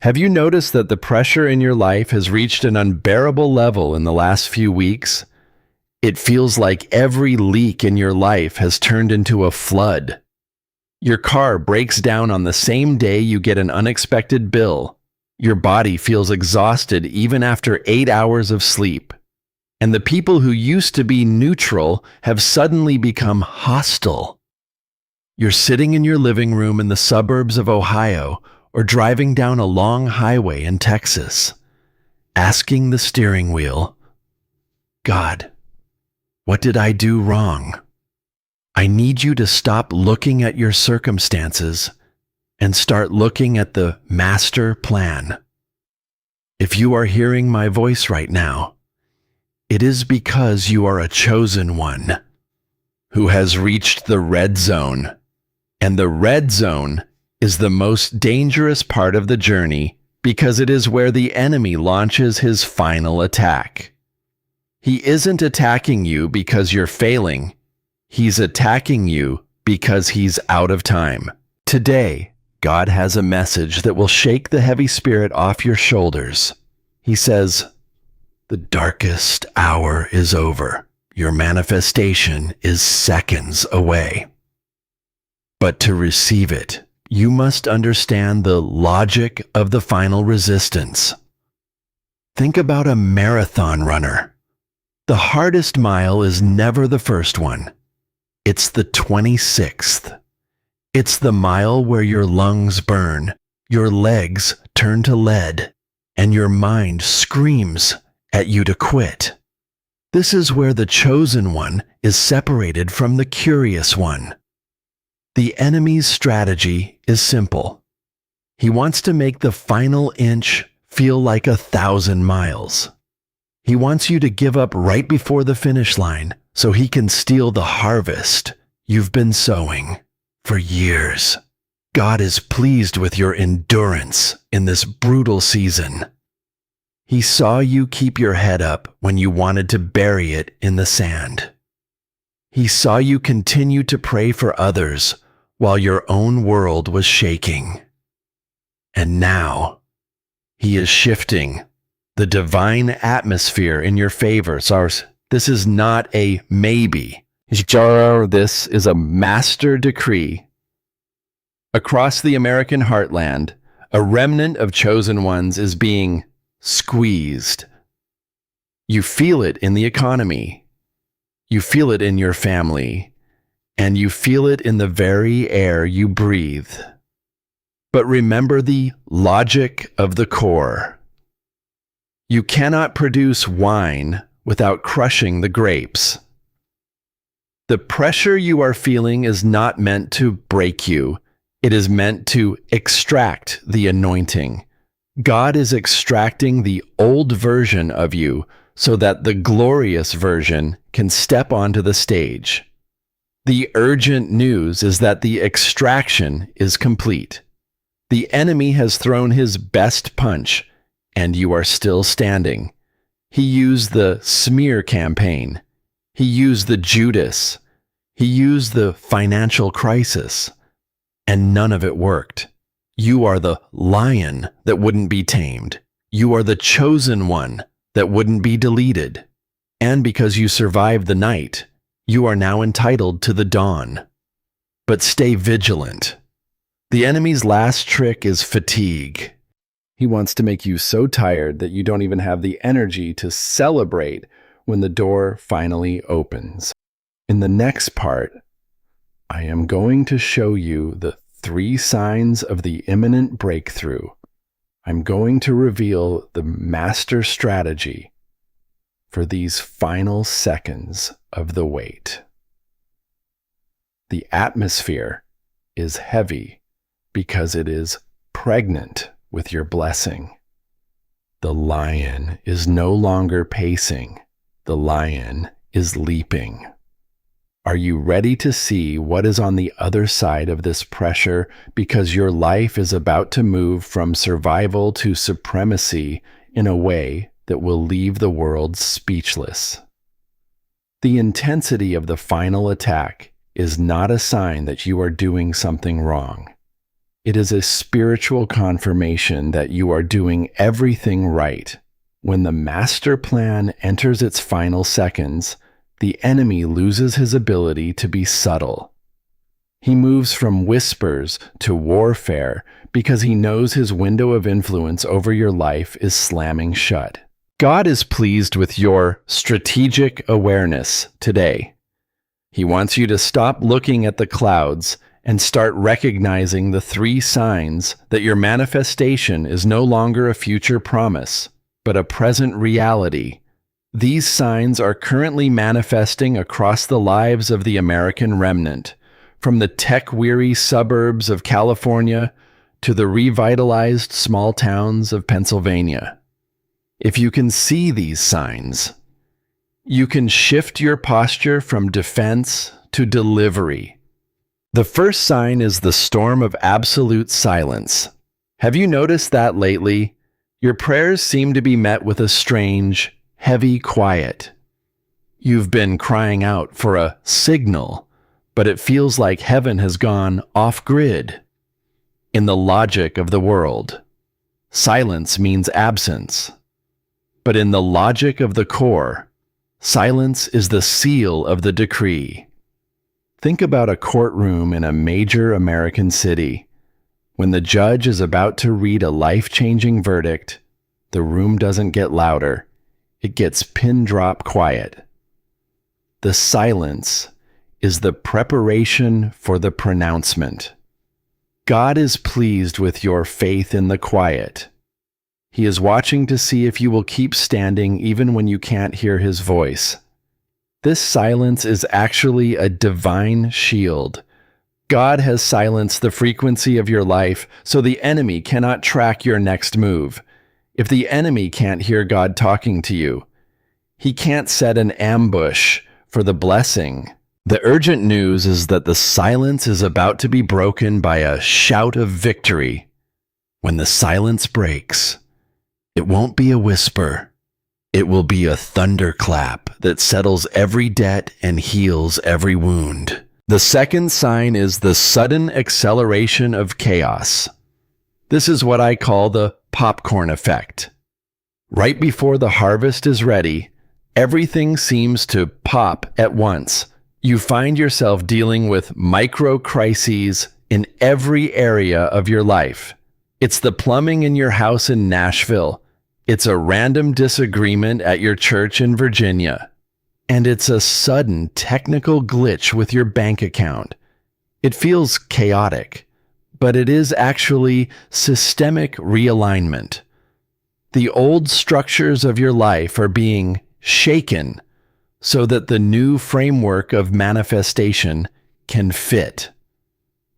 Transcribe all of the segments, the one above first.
Have you noticed that the pressure in your life has reached an unbearable level in the last few weeks? It feels like every leak in your life has turned into a flood. Your car breaks down on the same day you get an unexpected bill. Your body feels exhausted even after 8 hours of sleep. And the people who used to be neutral have suddenly become hostile. You're sitting in your living room in the suburbs of Ohio or driving down a long highway in Texas, asking the steering wheel, God, what did I do wrong? I need you to stop looking at your circumstances and start looking at the master plan. If you are hearing my voice right now, it is because you are a chosen one who has reached the red zone. And the red zone is the most dangerous part of the journey because it is where the enemy launches his final attack. He isn't attacking you because you're failing. He's attacking you because he's out of time. Today, God has a message that will shake the heavy spirit off your shoulders. He says, the darkest hour is over. Your manifestation is seconds away. But to receive it, you must understand the logic of the final resistance. Think about a marathon runner. The hardest mile is never the first one. It's the 26th. It's the mile where your lungs burn, your legs turn to lead, and your mind screams at you to quit. This is where the chosen one is separated from the curious one. The enemy's strategy is simple. He wants to make the final inch feel like 1,000 miles. He wants you to give up right before the finish line so he can steal the harvest you've been sowing for years. God is pleased with your endurance in this brutal season. He saw you keep your head up when you wanted to bury it in the sand. He saw you continue to pray for others while your own world was shaking. And now, he is shifting the divine atmosphere in your favor. This is not a maybe. This is a master decree. Across the American heartland, a remnant of chosen ones is being squeezed. You feel it in the economy. You feel it in your family. And you feel it in the very air you breathe. But remember the logic of the core. You cannot produce wine without crushing the grapes. The pressure you are feeling is not meant to break you. It is meant to extract the anointing. God is extracting the old version of you so that the glorious version can step onto the stage. The urgent news is that the extraction is complete. The enemy has thrown his best punch, and you are still standing. He used the smear campaign. He used the Judas. He used the financial crisis. And none of it worked. You are the lion that wouldn't be tamed. You are the chosen one that wouldn't be deleted. And because you survived the night, you are now entitled to the dawn. But stay vigilant. The enemy's last trick is fatigue. He wants to make you so tired that you don't even have the energy to celebrate when the door finally opens. In the next part, I am going to show you the 3 signs of the imminent breakthrough. I'm going to reveal the master strategy for these final seconds of the wait. The atmosphere is heavy because it is pregnant with your blessing. The lion is no longer pacing. The lion is leaping. Are you ready to see what is on the other side of this pressure because your life is about to move from survival to supremacy in a way that will leave the world speechless? The intensity of the final attack is not a sign that you are doing something wrong. It is a spiritual confirmation that you are doing everything right. When the master plan enters its final seconds, the enemy loses his ability to be subtle. He moves from whispers to warfare because he knows his window of influence over your life is slamming shut. God is pleased with your strategic awareness today. He wants you to stop looking at the clouds and start recognizing the 3 signs that your manifestation is no longer a future promise, but a present reality. These signs are currently manifesting across the lives of the American remnant, from the tech-weary suburbs of California to the revitalized small towns of Pennsylvania. If you can see these signs, you can shift your posture from defense to delivery. The first sign is the storm of absolute silence. Have you noticed that lately? Your prayers seem to be met with a strange, heavy quiet. You've been crying out for a signal, but it feels like heaven has gone off-grid. In the logic of the world, silence means absence. But in the logic of the core, silence is the seal of the decree. Think about a courtroom in a major American city. When the judge is about to read a life-changing verdict, the room doesn't get louder. It gets pin-drop quiet. The silence is the preparation for the pronouncement. God is pleased with your faith in the quiet. He is watching to see if you will keep standing even when you can't hear his voice. This silence is actually a divine shield. God has silenced the frequency of your life so the enemy cannot track your next move. If the enemy can't hear God talking to you, he can't set an ambush for the blessing. The urgent news is that the silence is about to be broken by a shout of victory. When the silence breaks, it won't be a whisper. It will be a thunderclap that settles every debt and heals every wound. The second sign is the sudden acceleration of chaos. This is what I call the popcorn effect. Right before the harvest is ready, everything seems to pop at once. You find yourself dealing with micro-crises in every area of your life. It's the plumbing in your house in Nashville. It's a random disagreement at your church in Virginia. And it's a sudden technical glitch with your bank account. It feels chaotic, but it is actually systemic realignment. The old structures of your life are being shaken so that the new framework of manifestation can fit.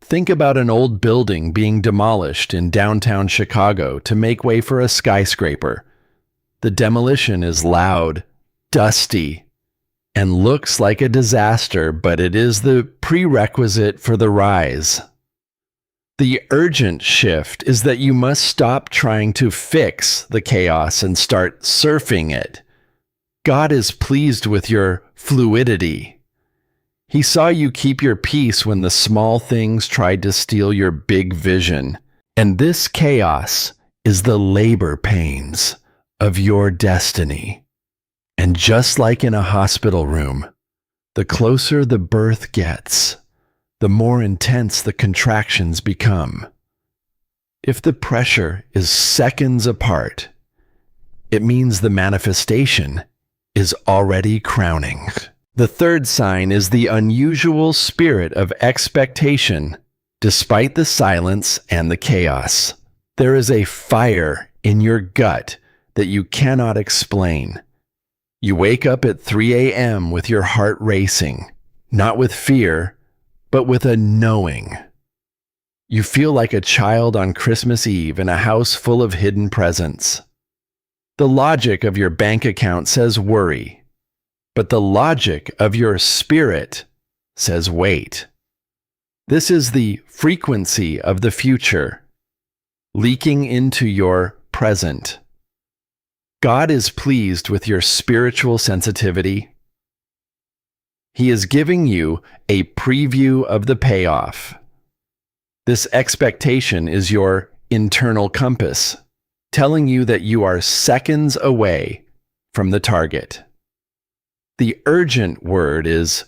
Think about an old building being demolished in downtown Chicago to make way for a skyscraper. The demolition is loud, dusty, and looks like a disaster, but it is the prerequisite for the rise. The urgent shift is that you must stop trying to fix the chaos and start surfing it. God is pleased with your fluidity. He saw you keep your peace when the small things tried to steal your big vision. And this chaos is the labor pains of your destiny. And just like in a hospital room, the closer the birth gets, the more intense the contractions become. If the pressure is seconds apart, it means the manifestation is already crowning. The third sign is the unusual spirit of expectation, despite the silence and the chaos. There is a fire in your gut that you cannot explain. You wake up at 3 a.m. with your heart racing, not with fear, but with a knowing. You feel like a child on Christmas Eve in a house full of hidden presents. The logic of your bank account says worry. But the logic of your spirit says wait. This is the frequency of the future, leaking into your present. God is pleased with your spiritual sensitivity. He is giving you a preview of the payoff. This expectation is your internal compass, telling you that you are seconds away from the target. The urgent word is,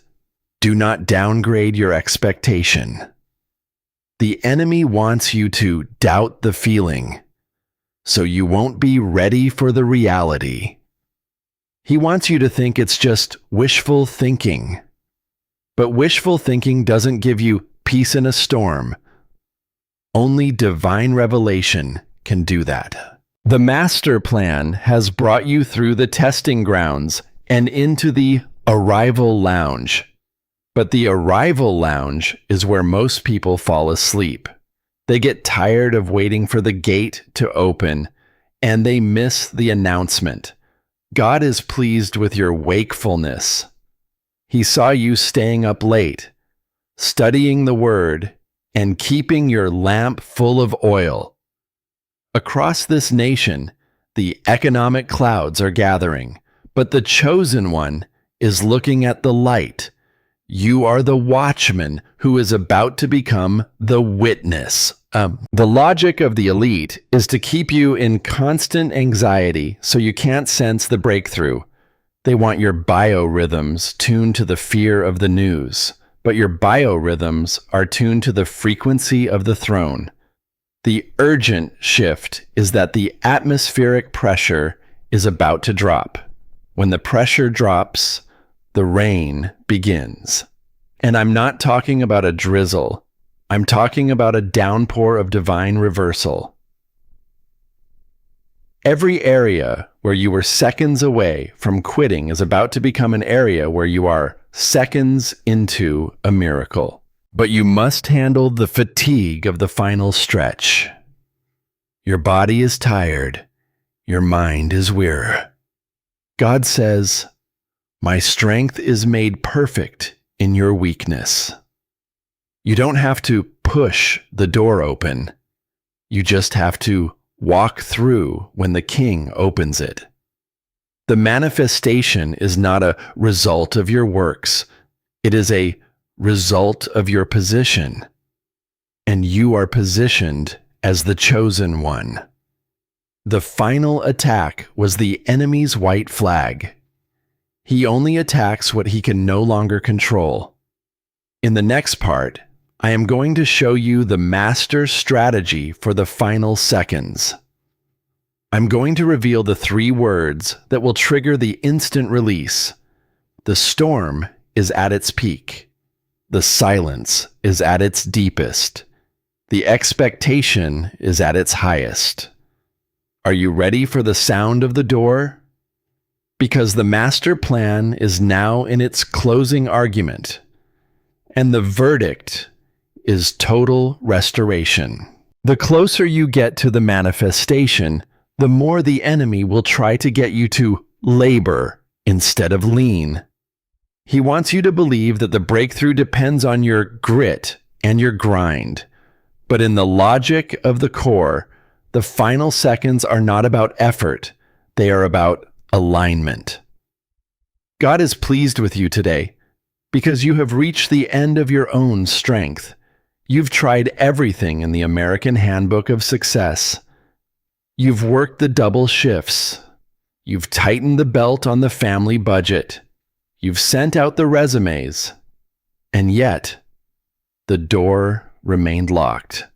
do not downgrade your expectation. The enemy wants you to doubt the feeling, so you won't be ready for the reality. He wants you to think it's just wishful thinking. But wishful thinking doesn't give you peace in a storm. Only divine revelation can do that. The master plan has brought you through the testing grounds and into the arrival lounge. But the arrival lounge is where most people fall asleep. They get tired of waiting for the gate to open, and they miss the announcement. God is pleased with your wakefulness. He saw you staying up late, studying the Word, and keeping your lamp full of oil. Across this nation, the economic clouds are gathering, but the chosen one is looking at the light. You are the watchman who is about to become the witness. The logic of the elite is to keep you in constant anxiety so you can't sense the breakthrough. They want your biorhythms tuned to the fear of the news, but your biorhythms are tuned to the frequency of the throne. The urgent shift is that the atmospheric pressure is about to drop. When the pressure drops, the rain begins. And I'm not talking about a drizzle. I'm talking about a downpour of divine reversal. Every area where you were seconds away from quitting is about to become an area where you are seconds into a miracle. But you must handle the fatigue of the final stretch. Your body is tired. Your mind is weary. God says, "My strength is made perfect in your weakness." You don't have to push the door open. You just have to walk through when the King opens it. The manifestation is not a result of your works. It is a result of your position. And you are positioned as the chosen one. The final attack was the enemy's white flag. He only attacks what he can no longer control. In the next part, I am going to show you the master strategy for the final seconds. I'm going to reveal the 3 words that will trigger the instant release. The storm is at its peak. The silence is at its deepest. The expectation is at its highest. Are you ready for the sound of the door? Because the master plan is now in its closing argument, and the verdict is total restoration. The closer you get to the manifestation, the more the enemy will try to get you to labor instead of lean. He wants you to believe that the breakthrough depends on your grit and your grind. But in the logic of the core, the final seconds are not about effort. They are about alignment. God is pleased with you today because you have reached the end of your own strength. You've tried everything in the American Handbook of Success. You've worked the double shifts. You've tightened the belt on the family budget. You've sent out the resumes. And yet, the door remained locked.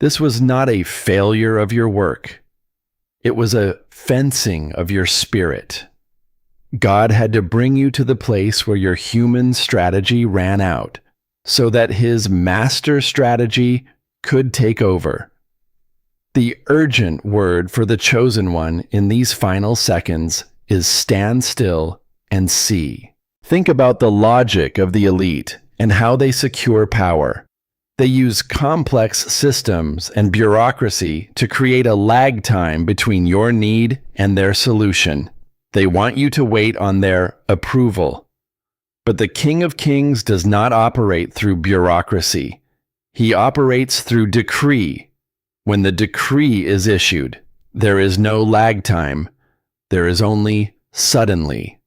This was not a failure of your work. It was a fencing of your spirit. God had to bring you to the place where your human strategy ran out, so that his master strategy could take over. The urgent word for the chosen one in these final seconds is stand still and see. Think about the logic of the elite and how they secure power. They use complex systems and bureaucracy to create a lag time between your need and their solution. They want you to wait on their approval. But the King of Kings does not operate through bureaucracy. He operates through decree. When the decree is issued, there is no lag time. There is only suddenly.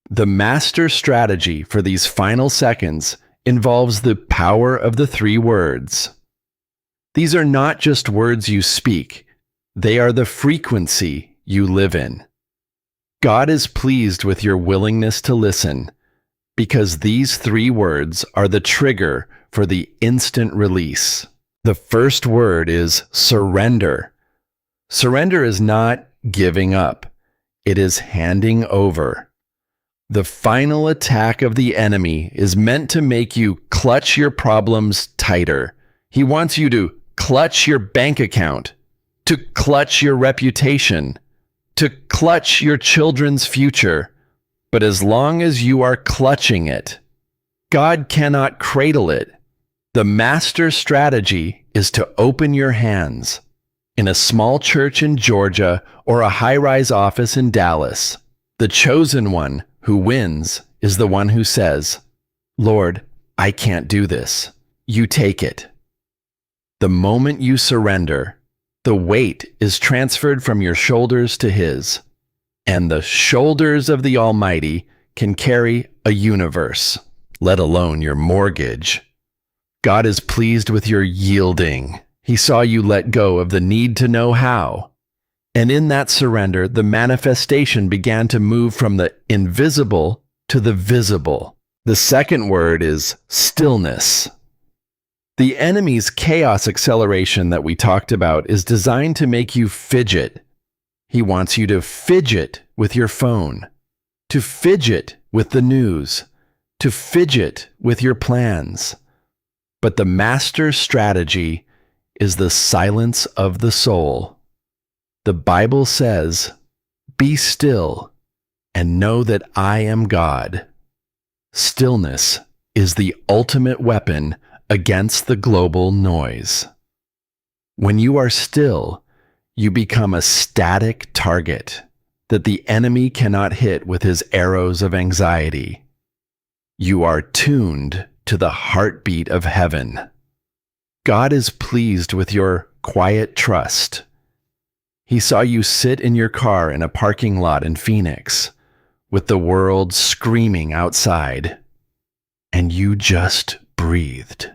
The master strategy for these final seconds involves the power of the 3 words. These are not just words you speak, they are the frequency you live in. God is pleased with your willingness to listen, because these 3 words are the trigger for the instant release. The first word is surrender. Surrender is not giving up. It is handing over. The final attack of the enemy is meant to make you clutch your problems tighter. He wants you to clutch your bank account, to clutch your reputation, to clutch your children's future. But as long as you are clutching it, God cannot cradle it. The master strategy is to open your hands. In a small church in Georgia or a high-rise office in Dallas, the chosen one who wins is the one who says, "Lord, I can't do this. You take it." The moment you surrender, the weight is transferred from your shoulders to His, and the shoulders of the Almighty can carry a universe, let alone your mortgage. God is pleased with your yielding. He saw you let go of the need to know how. And in that surrender, the manifestation began to move from the invisible to the visible. The second word is stillness. The enemy's chaos acceleration that we talked about is designed to make you fidget. He wants you to fidget with your phone, to fidget with the news, to fidget with your plans. But the master strategy is the silence of the soul. The Bible says, "Be still and know that I am God." Stillness is the ultimate weapon against the global noise. When you are still, you become a static target that the enemy cannot hit with his arrows of anxiety. You are tuned to the heartbeat of heaven. God is pleased with your quiet trust. He saw you sit in your car in a parking lot in Phoenix, with the world screaming outside, and you just breathed.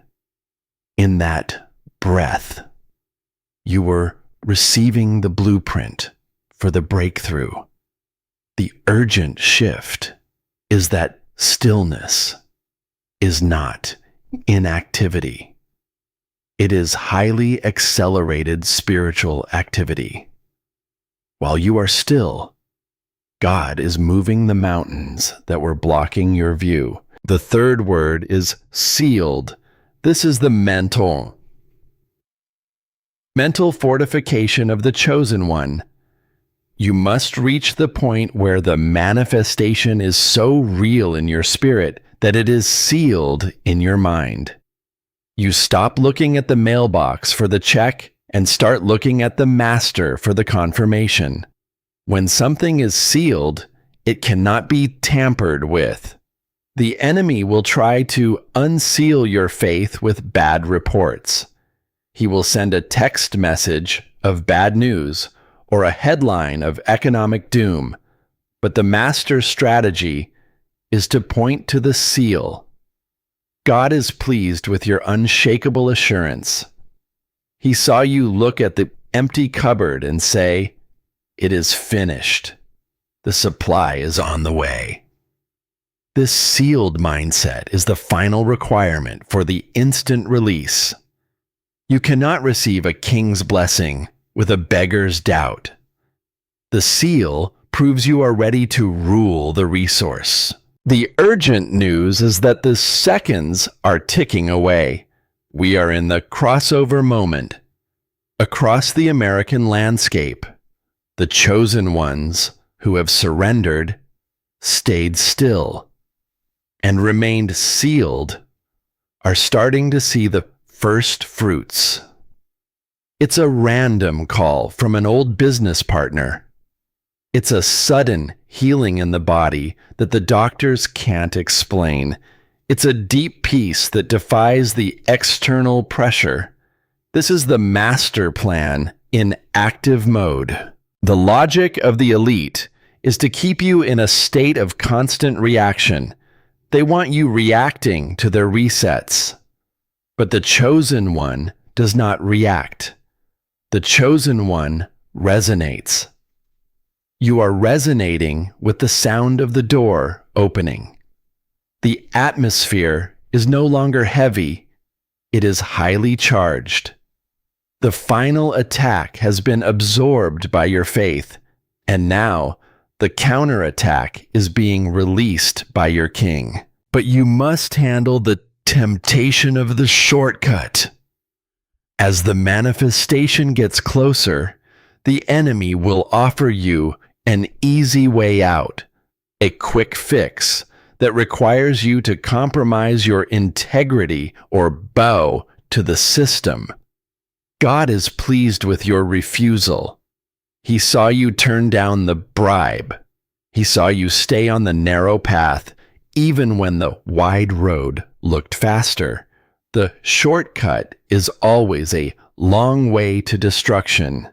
In that breath, you were receiving the blueprint for the breakthrough. The urgent shift is that stillness is not inactivity. It is highly accelerated spiritual activity. While you are still, God is moving the mountains that were blocking your view. The third word is sealed. This is the mental fortification of the chosen one. You must reach the point where the manifestation is so real in your spirit that it is sealed in your mind. You stop looking at the mailbox for the check and start looking at the master for the confirmation. When something is sealed, it cannot be tampered with. The enemy will try to unseal your faith with bad reports. He will send a text message of bad news or a headline of economic doom. But the master strategy is to point to the seal. God is pleased with your unshakable assurance. He saw you look at the empty cupboard and say, "It is finished. The supply is on the way." This sealed mindset is the final requirement for the instant release. You cannot receive a king's blessing with a beggar's doubt. The seal proves you are ready to rule the resource. The urgent news is that the seconds are ticking away. We are in the crossover moment. Across the American landscape, the chosen ones who have surrendered, stayed still, and remained sealed are starting to see the first fruits. It's a random call from an old business partner. It's a sudden healing in the body that the doctors can't explain. It's a deep peace that defies the external pressure. This is the master plan in active mode. The logic of the elite is to keep you in a state of constant reaction. They want you reacting to their resets. But the chosen one does not react. The chosen one resonates. You are resonating with the sound of the door opening. The atmosphere is no longer heavy, it is highly charged. The final attack has been absorbed by your faith, and now the counterattack is being released by your king. But you must handle the temptation of the shortcut. As the manifestation gets closer, the enemy will offer you an easy way out, a quick fix that requires you to compromise your integrity or bow to the system. God is pleased with your refusal. He saw you turn down the bribe. He saw you stay on the narrow path, even when the wide road looked faster. The shortcut is always a long way to destruction.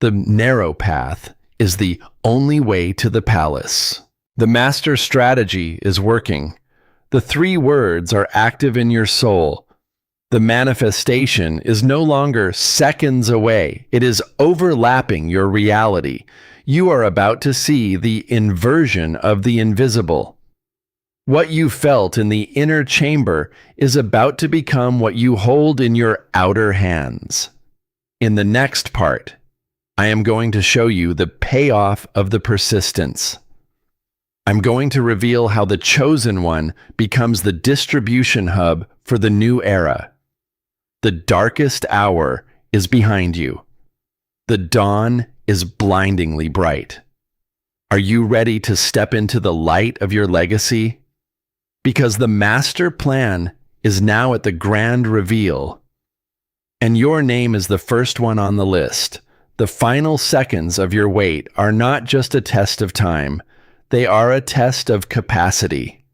The narrow path is the only way to the palace. The master strategy is working. The 3 words are active in your soul. The manifestation is no longer seconds away. It is overlapping your reality. You are about to see the inversion of the invisible. What you felt in the inner chamber is about to become what you hold in your outer hands. In the next part, I am going to show you the payoff of the persistence. I'm going to reveal how the chosen one becomes the distribution hub for the new era. The darkest hour is behind you. The dawn is blindingly bright. Are you ready to step into the light of your legacy? Because the master plan is now at the grand reveal, and your name is the first one on the list. The final seconds of your wait are not just a test of time, they are a test of capacity.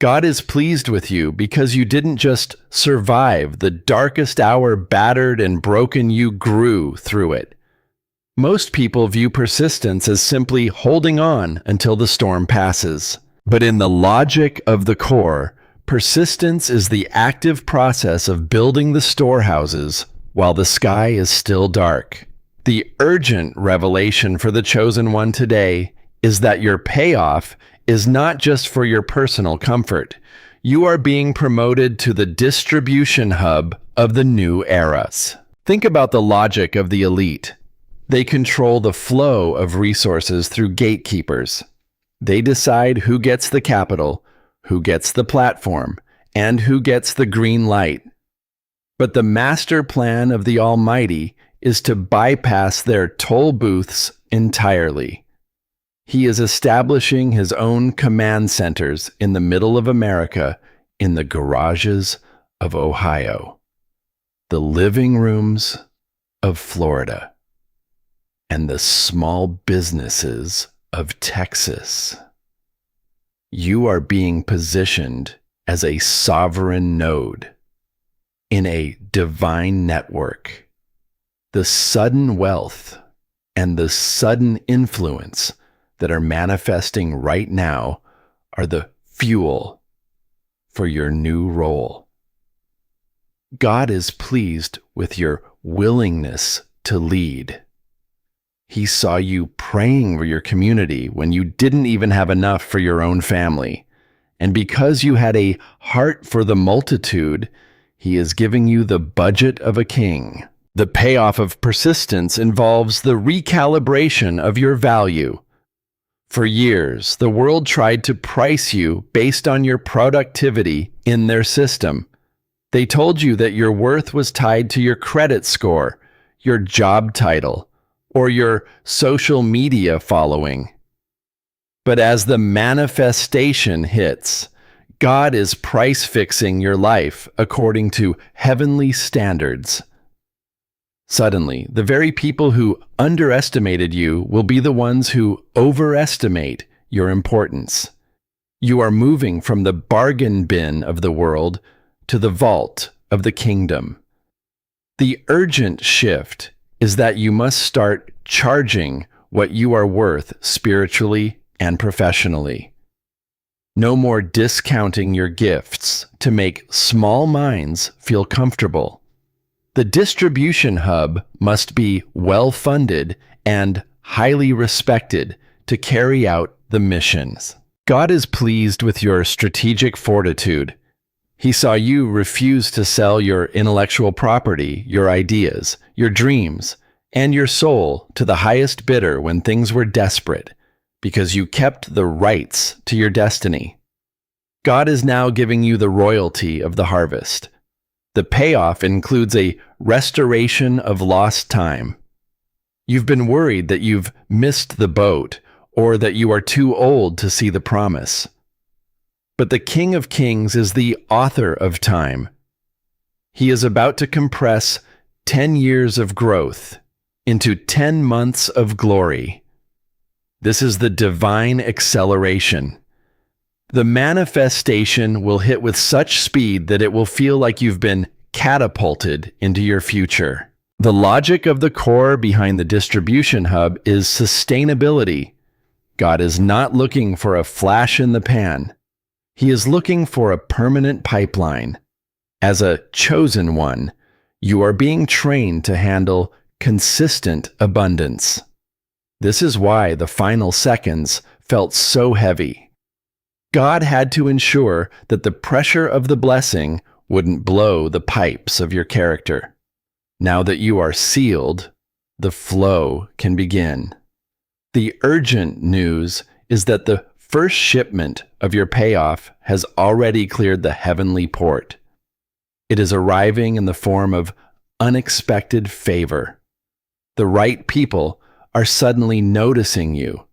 God is pleased with you because you didn't just survive the darkest hour battered and broken, you grew through it. Most people view persistence as simply holding on until the storm passes. But in the logic of the core, persistence is the active process of building the storehouses while the sky is still dark. The urgent revelation for the chosen one today is that your payoff is not just for your personal comfort. You are being promoted to the distribution hub of the new eras. Think about the logic of the elite. They control the flow of resources through gatekeepers. They decide who gets the capital, who gets the platform, and who gets the green light. But the master plan of the Almighty is to bypass their toll booths entirely. He is establishing his own command centers in the middle of America, in the garages of Ohio, the living rooms of Florida, and the small businesses of Texas. You are being positioned as a sovereign node in a divine network. The sudden wealth and the sudden influence that are manifesting right now are the fuel for your new role. God is pleased with your willingness to lead. He saw you praying for your community when you didn't even have enough for your own family. And because you had a heart for the multitude, he is giving you the budget of a king. The payoff of persistence involves the recalibration of your value. For years, the world tried to price you based on your productivity in their system. They told you that your worth was tied to your credit score, your job title, or your social media following. But as the manifestation hits, God is price fixing your life according to heavenly standards. Suddenly, the very people who underestimated you will be the ones who overestimate your importance. You are moving from the bargain bin of the world to the vault of the kingdom. The urgent shift is that you must start charging what you are worth spiritually and professionally. No more discounting your gifts to make small minds feel comfortable. The distribution hub must be well-funded and highly respected to carry out the missions. God is pleased with your strategic fortitude. He saw you refuse to sell your intellectual property, your ideas, your dreams, and your soul to the highest bidder when things were desperate, because you kept the rights to your destiny. God is now giving you the royalty of the harvest. The payoff includes a restoration of lost time. You've been worried that you've missed the boat or that you are too old to see the promise. But the King of Kings is the author of time. He is about to compress 10 years of growth into 10 months of glory. This is the divine acceleration. The manifestation will hit with such speed that it will feel like you've been catapulted into your future. The logic of the core behind the distribution hub is sustainability. God is not looking for a flash in the pan. He is looking for a permanent pipeline. As a chosen one, you are being trained to handle consistent abundance. This is why the final seconds felt so heavy. God had to ensure that the pressure of the blessing wouldn't blow the pipes of your character. Now that you are sealed, the flow can begin. The urgent news is that the first shipment of your payoff has already cleared the heavenly port. It is arriving in the form of unexpected favor. The right people are suddenly noticing you.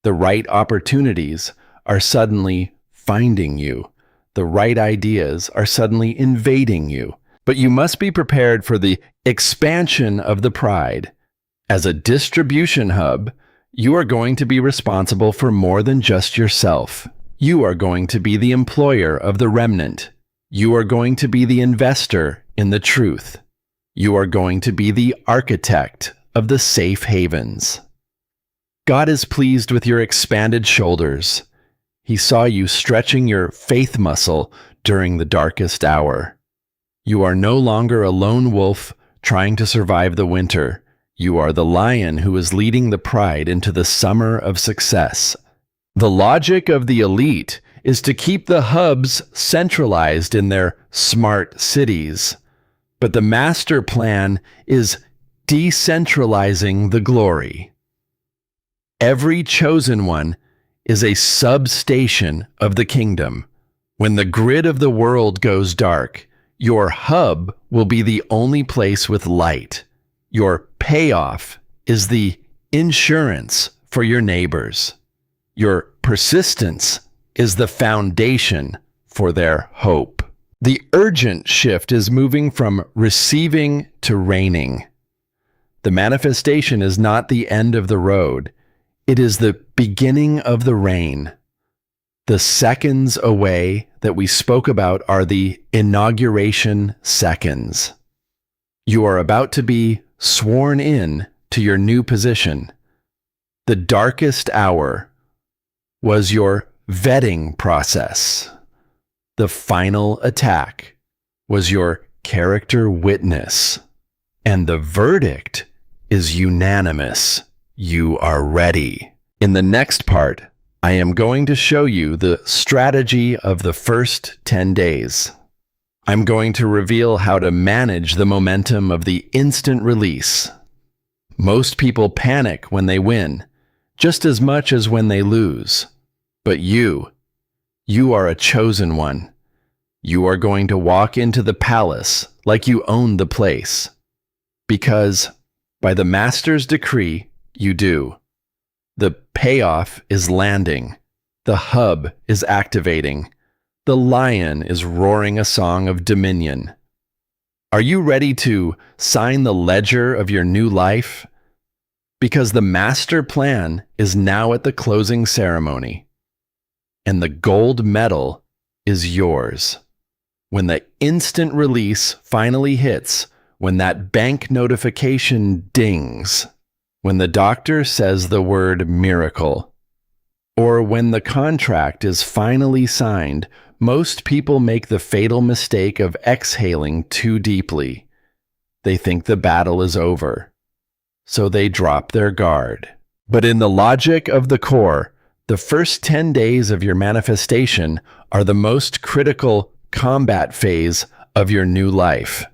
The right opportunities are suddenly finding you. The right ideas are suddenly invading you. But you must be prepared for the expansion of the pride. As a distribution hub, you are going to be responsible for more than just yourself. You are going to be the employer of the remnant. You are going to be the investor in the truth. You are going to be the architect of the safe havens. God is pleased with your expanded shoulders. He saw you stretching your faith muscle during the darkest hour. You are no longer a lone wolf trying to survive the winter. You are the lion who is leading the pride into the summer of success. The logic of the elite is to keep the hubs centralized in their smart cities. But the master plan is decentralizing the glory. Every chosen one is a substation of the kingdom. When the grid of the world goes dark, your hub will be the only place with light. Your payoff is the insurance for your neighbors. Your persistence is the foundation for their hope. The urgent shift is moving from receiving to reigning. The manifestation is not the end of the road. It is the beginning of the reign. The seconds away that we spoke about are the inauguration seconds. You are about to be sworn in to your new position. The darkest hour was your vetting process. The final attack was your character witness. And the verdict is unanimous. You are ready. In the next part, I am going to show you the strategy of the first 10 days. I'm going to reveal how to manage the momentum of the instant release. Most people panic when they win, just as much as when they lose. But you are a chosen one. You are going to walk into the palace like you own the place. Because, by the master's decree, you do. The payoff is landing. The hub is activating. The lion is roaring a song of dominion. Are you ready to sign the ledger of your new life? Because the master plan is now at the closing ceremony. And the gold medal is yours. When the instant release finally hits, when that bank notification dings, when the doctor says the word miracle, or when the contract is finally signed, most people make the fatal mistake of exhaling too deeply. they think the battle is over. So they drop their guard. But in the logic of the core, the first 10 days of your manifestation are the most critical combat phase of your new life.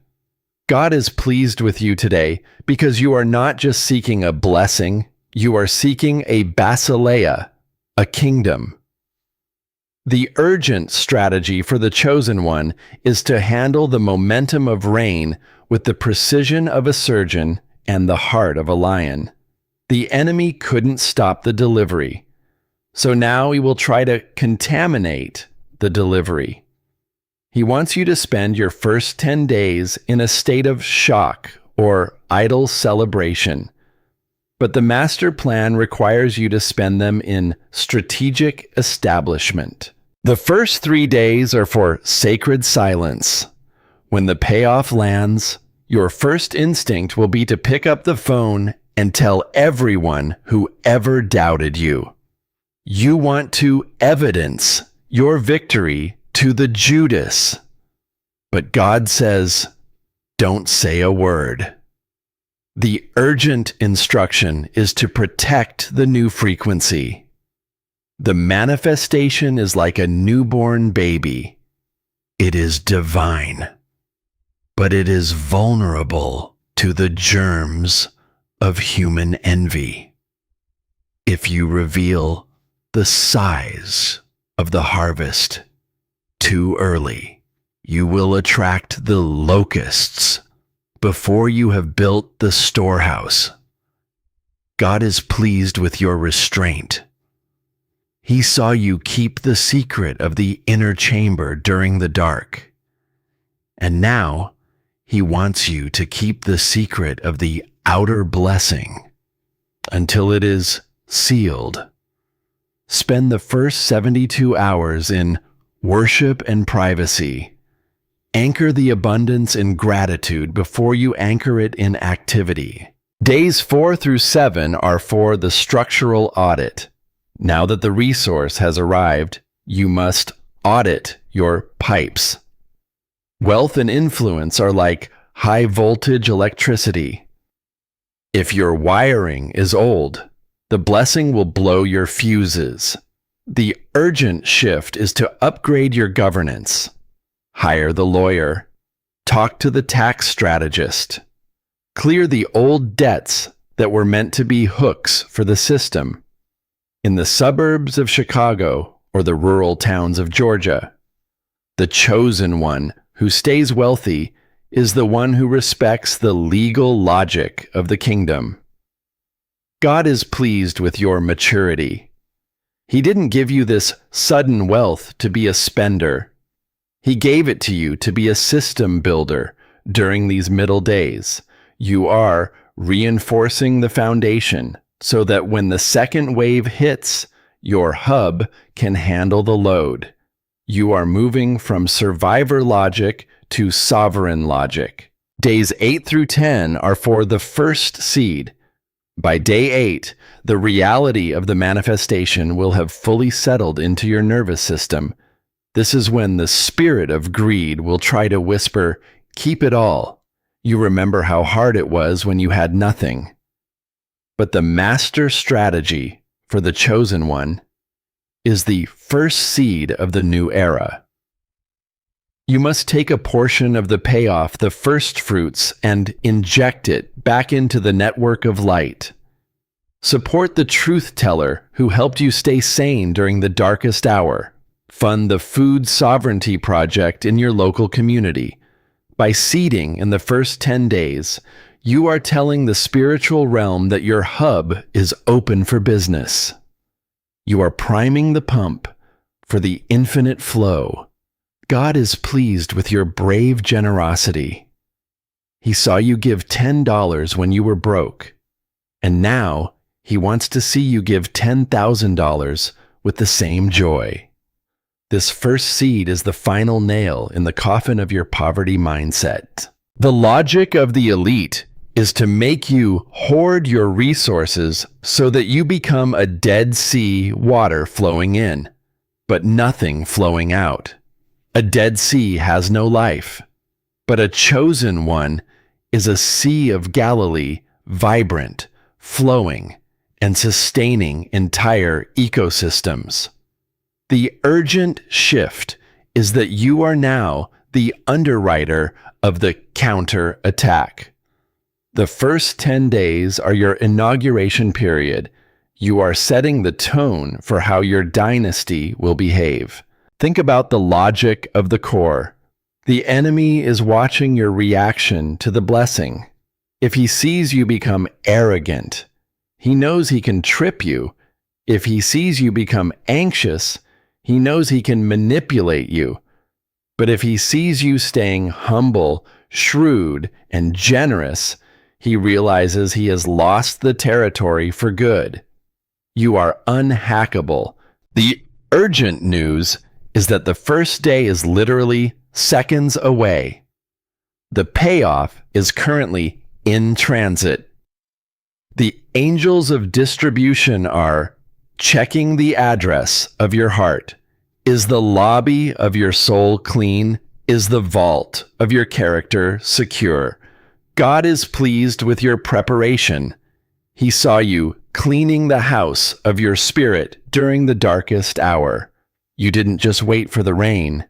God is pleased with you today because you are not just seeking a blessing, you are seeking a basileia, a kingdom. The urgent strategy for the chosen one is to handle the momentum of rain with the precision of a surgeon and the heart of a lion. The enemy couldn't stop the delivery, so now he will try to contaminate the delivery. He wants you to spend your first 10 days in a state of shock or idle celebration. But the master plan requires you to spend them in strategic establishment. The first 3 days are for sacred silence. When the payoff lands, your first instinct will be to pick up the phone and tell everyone who ever doubted you. You want to evidence your victory to the Judas. But God says, don't say a word. The urgent instruction is to protect the new frequency. The manifestation is like a newborn baby. It is divine, but it is vulnerable to the germs of human envy. If you reveal the size of the harvest too early, you will attract the locusts before you have built the storehouse. God is pleased with your restraint. He saw you keep the secret of the inner chamber during the dark. And now he wants you to keep the secret of the outer blessing until it is sealed. Spend the first 72 hours in worship and privacy. Anchor the abundance in gratitude before you anchor it in activity. Days 4 through 7 are for the structural audit. Now that the resource has arrived, you must audit your pipes. Wealth and influence are like high voltage electricity. If your wiring is old, the blessing will blow your fuses. The urgent shift is to upgrade your governance. Hire the lawyer. Talk to the tax strategist. Clear the old debts that were meant to be hooks for the system. In the suburbs of Chicago or the rural towns of Georgia, the chosen one who stays wealthy is the one who respects the legal logic of the kingdom. God is pleased with your maturity. He didn't give you this sudden wealth to be a spender. He gave it to you to be a system builder during these middle days. You are reinforcing the foundation so that when the second wave hits, your hub can handle the load. You are moving from survivor logic to sovereign logic. Days 8 through 10 are for the first seed. By day 8, the reality of the manifestation will have fully settled into your nervous system. This is when the spirit of greed will try to whisper, "Keep it all." You remember how hard it was when you had nothing. But the master strategy for the chosen one is the first seed of the new era. You must take a portion of the payoff, the first fruits, and inject it back into the network of light. Support the truth teller who helped you stay sane during the darkest hour. Fund the food sovereignty project in your local community. By seeding in the first 10 days, you are telling the spiritual realm that your hub is open for business. You are priming the pump for the infinite flow. God is pleased with your brave generosity. He saw you give $10 when you were broke, and now he wants to see you give $10,000 with the same joy. This first seed is the final nail in the coffin of your poverty mindset. The logic of the elite is to make you hoard your resources so that you become a Dead Sea, water flowing in, but nothing flowing out. A Dead Sea has no life, but a chosen one is a Sea of Galilee, vibrant, flowing, and sustaining entire ecosystems. The urgent shift is that you are now the underwriter of the counter-attack. The first 10 days are your inauguration period. You are setting the tone for how your dynasty will behave. Think about the logic of the core. The enemy is watching your reaction to the blessing. If he sees you become arrogant, he knows he can trip you. If he sees you become anxious, he knows he can manipulate you. But if he sees you staying humble, shrewd, and generous, he realizes he has lost the territory for good. You are unhackable. The urgent news is that the first day is literally seconds away. The payoff is currently in transit. The angels of distribution are checking the address of your heart. Is the lobby of your soul clean? Is the vault of your character secure? God is pleased with your preparation. He saw you cleaning the house of your spirit during the darkest hour. You didn't just wait for the rain.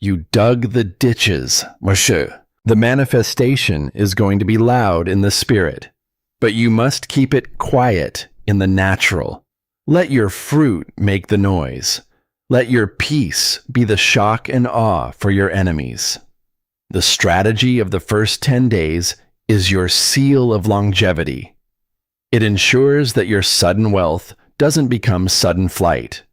You dug the ditches, monsieur. The manifestation is going to be loud in the spirit, but you must keep it quiet in the natural. Let your fruit make the noise. Let your peace be the shock and awe for your enemies. The strategy of the first 10 days is your seal of longevity. It ensures that your sudden wealth doesn't become sudden flight.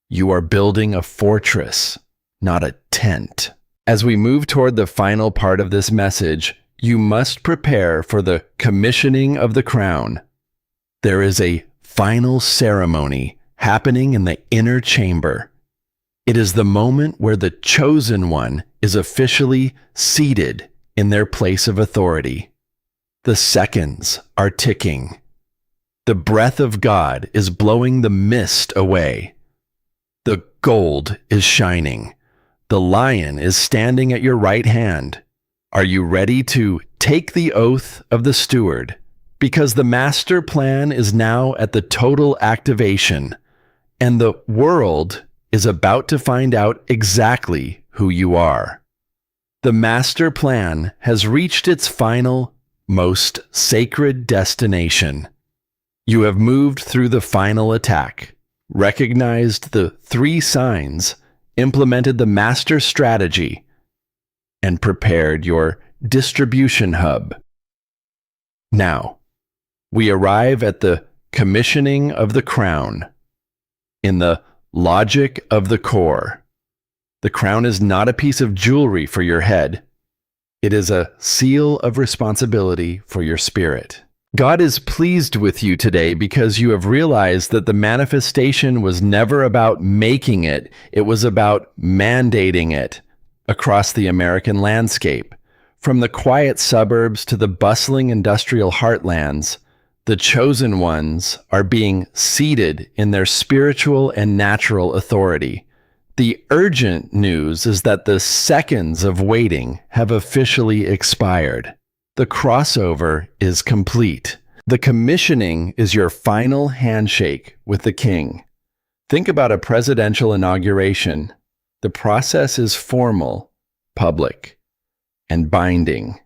You are building a fortress, not a tent. As we move toward the final part of this message, you must prepare for the commissioning of the crown. There is a final ceremony happening in the inner chamber. It is the moment where the chosen one is officially seated in their place of authority. The seconds are ticking. The breath of God is blowing the mist away. The gold is shining. The lion is standing at your right hand. Are you ready to take the oath of the steward? Because the master plan is now at the total activation, and the world is about to find out exactly who you are. The master plan has reached its final, most sacred destination. You have moved through the final attack, recognized the 3 signs, implemented the master strategy, and prepared your distribution hub. Now, we arrive at the commissioning of the crown. In the logic of the core, the crown is not a piece of jewelry for your head. It is a seal of responsibility for your spirit. God is pleased with you today because you have realized that the manifestation was never about making it, it was about mandating it across the American landscape. From the quiet suburbs to the bustling industrial heartlands, the chosen ones are being seated in their spiritual and natural authority. The urgent news is that the seconds of waiting have officially expired. The crossover is complete. The commissioning is your final handshake with the king. Think about a presidential inauguration. The process is formal, public, and binding.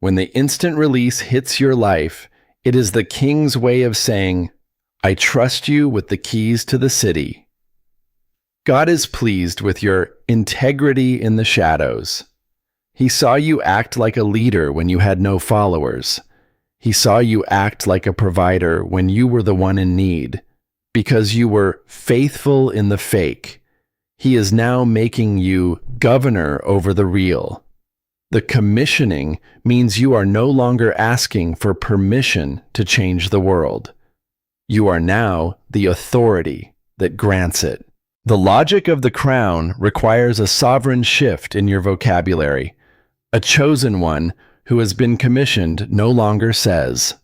When the instant release hits your life, it is the king's way of saying, I trust you with the keys to the city. God is pleased with your integrity in the shadows. He saw you act like a leader when you had no followers. He saw you act like a provider when you were the one in need. Because you were faithful in the fake, he is now making you governor over the real. The commissioning means you are no longer asking for permission to change the world. You are now the authority that grants it. The logic of the crown requires a sovereign shift in your vocabulary. A chosen one who has been commissioned no longer says,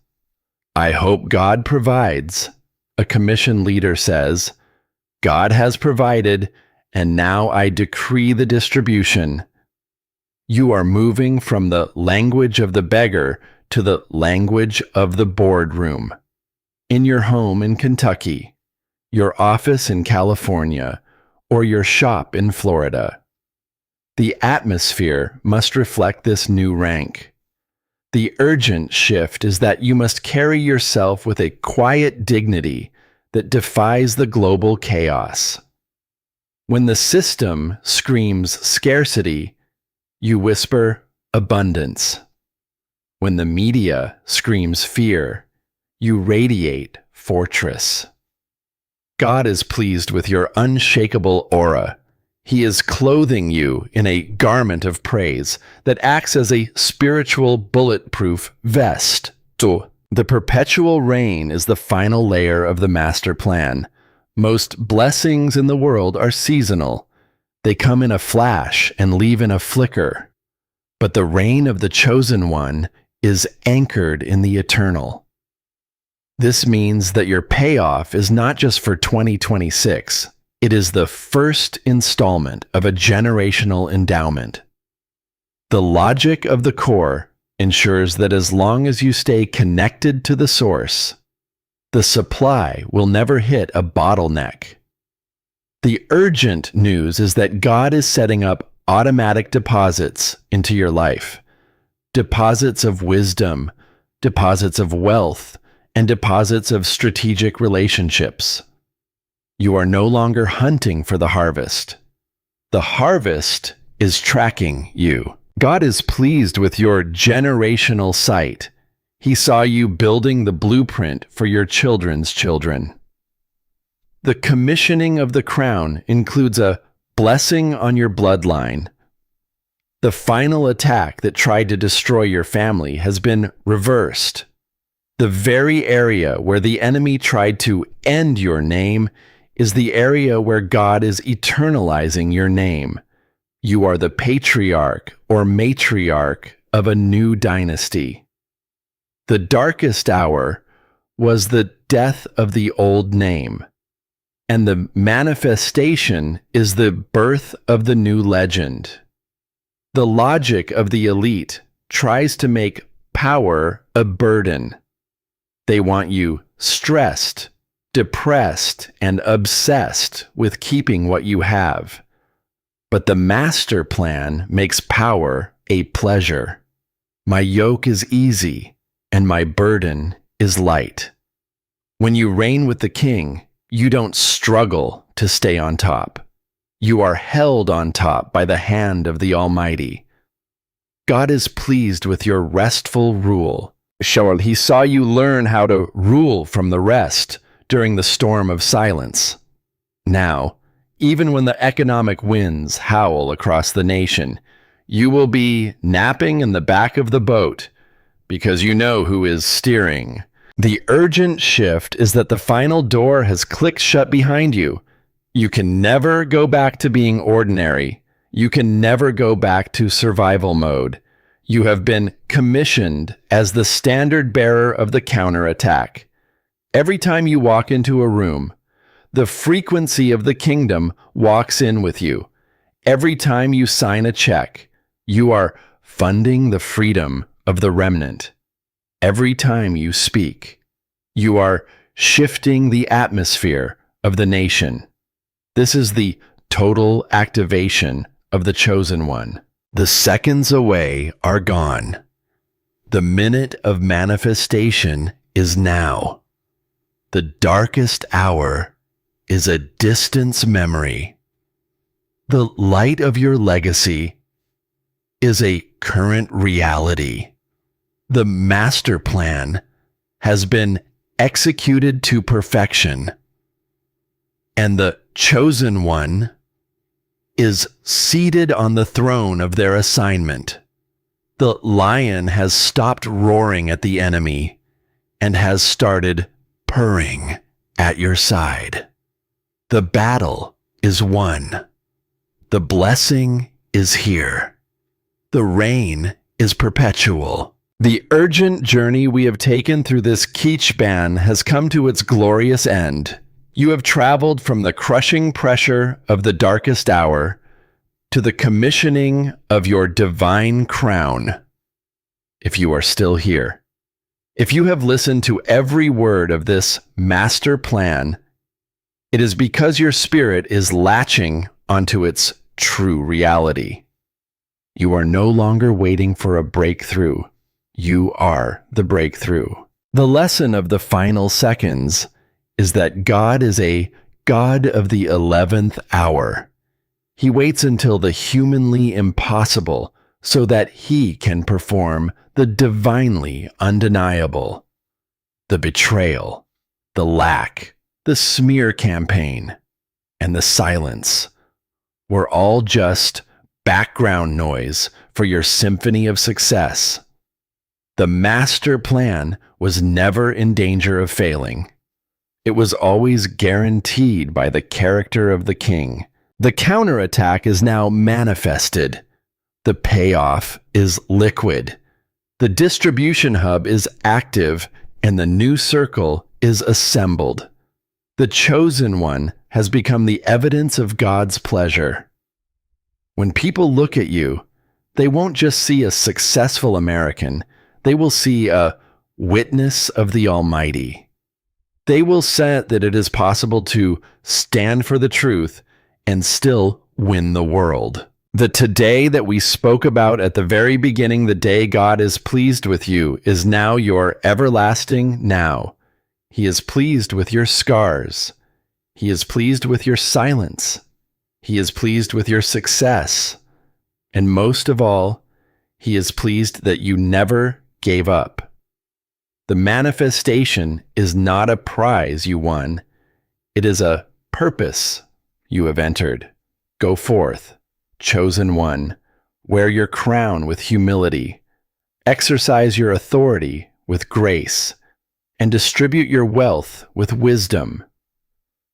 I hope God provides. A commissioned leader says, God has provided, and now I decree the distribution. You are moving from the language of the beggar to the language of the boardroom. In your home in Kentucky, your office in California, or your shop in Florida. The atmosphere must reflect this new rank. The urgent shift is that you must carry yourself with a quiet dignity that defies the global chaos. When the system screams scarcity, you whisper abundance. When the media screams fear, you radiate fortress. God is pleased with your unshakable aura. He is clothing you in a garment of praise that acts as a spiritual bulletproof vest. The perpetual rain is the final layer of the master plan. Most blessings in the world are seasonal. They come in a flash and leave in a flicker. But the reign of the chosen one is anchored in the eternal. This means that your payoff is not just for 2026. It is the first installment of a generational endowment. The logic of the core ensures that as long as you stay connected to the source, the supply will never hit a bottleneck. The urgent news is that God is setting up automatic deposits into your life. Deposits of wisdom, deposits of wealth, and deposits of strategic relationships. You are no longer hunting for the harvest. The harvest is tracking you. God is pleased with your generational sight. He saw you building the blueprint for your children's children. The commissioning of the crown includes a blessing on your bloodline. The final attack that tried to destroy your family has been reversed. The very area where the enemy tried to end your name is the area where God is eternalizing your name. You are the patriarch or matriarch of a new dynasty. The darkest hour was the death of the old name, and the manifestation is the birth of the new legend. The logic of the elite tries to make power a burden. They want you stressed, depressed, and obsessed with keeping what you have. But the master plan makes power a pleasure. My yoke is easy, and my burden is light. When you reign with the king, you don't struggle to stay on top. You are held on top by the hand of the Almighty. God is pleased with your restful rule. He saw you learn how to rule from the rest during the storm of silence. Now, even when the economic winds howl across the nation, you will be napping in the back of the boat because you know who is steering. The urgent shift is that the final door has clicked shut behind you. You can never go back to being ordinary. You can never go back to survival mode. You have been commissioned as the standard bearer of the counterattack. Every time you walk into a room, the frequency of the kingdom walks in with you. Every time you sign a check, you are funding the freedom of the remnant. Every time you speak, you are shifting the atmosphere of the nation. This is the total activation of the chosen one. The seconds away are gone. The minute of manifestation is now. The darkest hour is a distant memory. The light of your legacy is a current reality. The master plan has been executed to perfection, and the chosen one is seated on the throne of their assignment. The lion has stopped roaring at the enemy and has started purring at your side. The battle is won. The blessing is here. The reign is perpetual. The urgent journey we have taken through this Keechban has come to its glorious end. You have traveled from the crushing pressure of the darkest hour to the commissioning of your divine crown. If you are still here, if you have listened to every word of this master plan, it is because your spirit is latching onto its true reality. You are no longer waiting for a breakthrough. You are the breakthrough. The lesson of the final seconds is that God is a God of the 11th hour. He waits until the humanly impossible so that he can perform the divinely undeniable. The betrayal, the lack, the smear campaign, and the silence were all just background noise for your symphony of success. The master plan was never in danger of failing. It was always guaranteed by the character of the king. The counterattack is now manifested. The payoff is liquid. The distribution hub is active, and the new circle is assembled. The chosen one has become the evidence of God's pleasure. When people look at you, they won't just see a successful American, they will see a witness of the Almighty. They will say that it is possible to stand for the truth and still win the world. The today that we spoke about at the very beginning, the day God is pleased with you, is now your everlasting now. He is pleased with your scars. He is pleased with your silence. He is pleased with your success. And most of all, he is pleased that you never gave up. The manifestation is not a prize you won. It is a purpose you have entered. Go forth, chosen one. Wear your crown with humility. Exercise your authority with grace. And distribute your wealth with wisdom.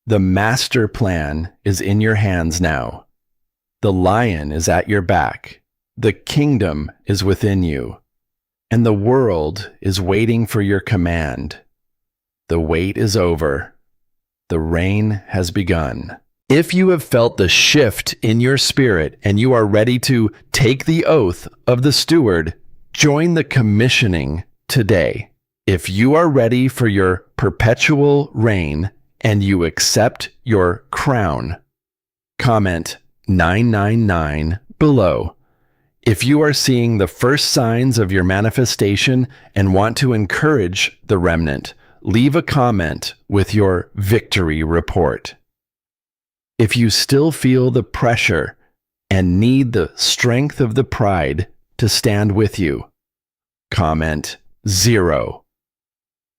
The master plan is in your hands now. The lion is at your back. The kingdom is within you. And the world is waiting for your command. The wait is over. The reign has begun. If you have felt the shift in your spirit and you are ready to take the oath of the steward, join the commissioning today. If you are ready for your perpetual reign and you accept your crown, comment 999 below. If you are seeing the first signs of your manifestation and want to encourage the remnant, leave a comment with your victory report. If you still feel the pressure and need the strength of the pride to stand with you, comment 0.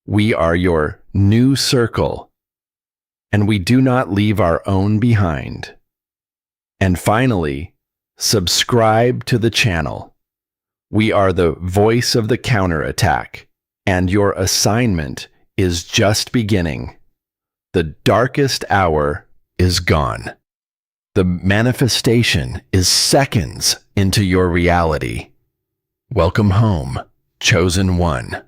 We are your new circle, and we do not leave our own behind. And finally, subscribe to the channel. We are the voice of the counterattack, and your assignment is just beginning. The darkest hour is gone. The manifestation is seconds into your reality. Welcome home, chosen one.